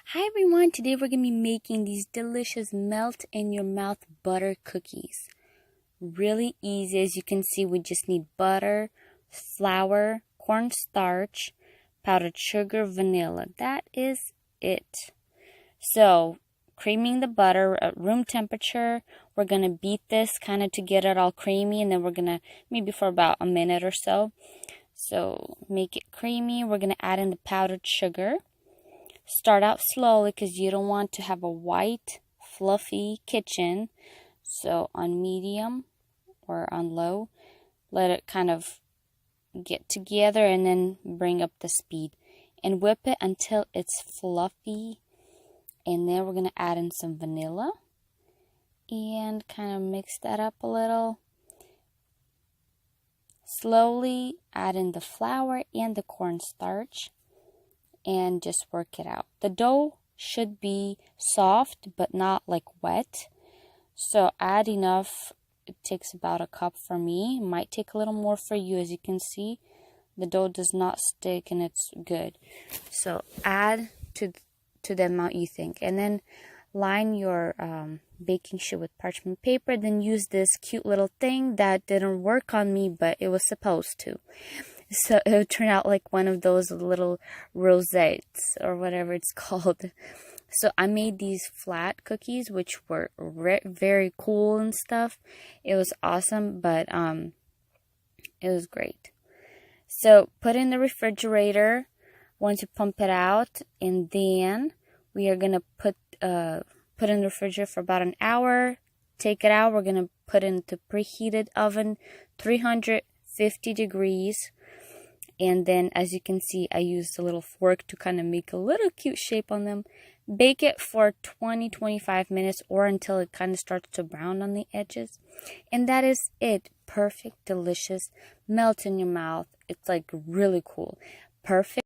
Hi everyone, today we're going to be making these delicious melt in your mouth butter cookies. Really easy. As you can see, we just need butter, flour, cornstarch, powdered sugar, vanilla. That is it. So, creaming the butter at room temperature. We're going to beat this kind of to get it all creamy, and then we're going to, maybe for about a minute or so. So, make it creamy. We're going to add in the powdered sugar. Start out slowly because you don't want to have a white, fluffy kitchen. So on medium or on low, let it kind of get together and then bring up the speed. And whip it until it's fluffy. And then we're going to add in some vanilla. And kind of mix that up a little. Slowly add in the flour and the cornstarch. And just work it out. The dough should be soft but not like wet. So add enough. It takes about a cup for me. It might take a little more for you. As you can see, the dough does not stick and it's good. So add to the amount you think. And then line your baking sheet with parchment paper. Then use this cute little thing that didn't work on me, but it was supposed to. So it would turn out like one of those little rosettes or whatever it's called. So I made these flat cookies, which were very cool and stuff. It was awesome, but it was great. So put in the refrigerator once you pump it out, and then we are gonna put in the refrigerator for about an hour. Take it out. We're gonna put in the preheated oven, 350 degrees. And then, as you can see, I used a little fork to kind of make a little cute shape on them. Bake it for 20-25 minutes or until it kind of starts to brown on the edges. And that is it. Perfect, delicious, melt in your mouth. It's like really cool. Perfect.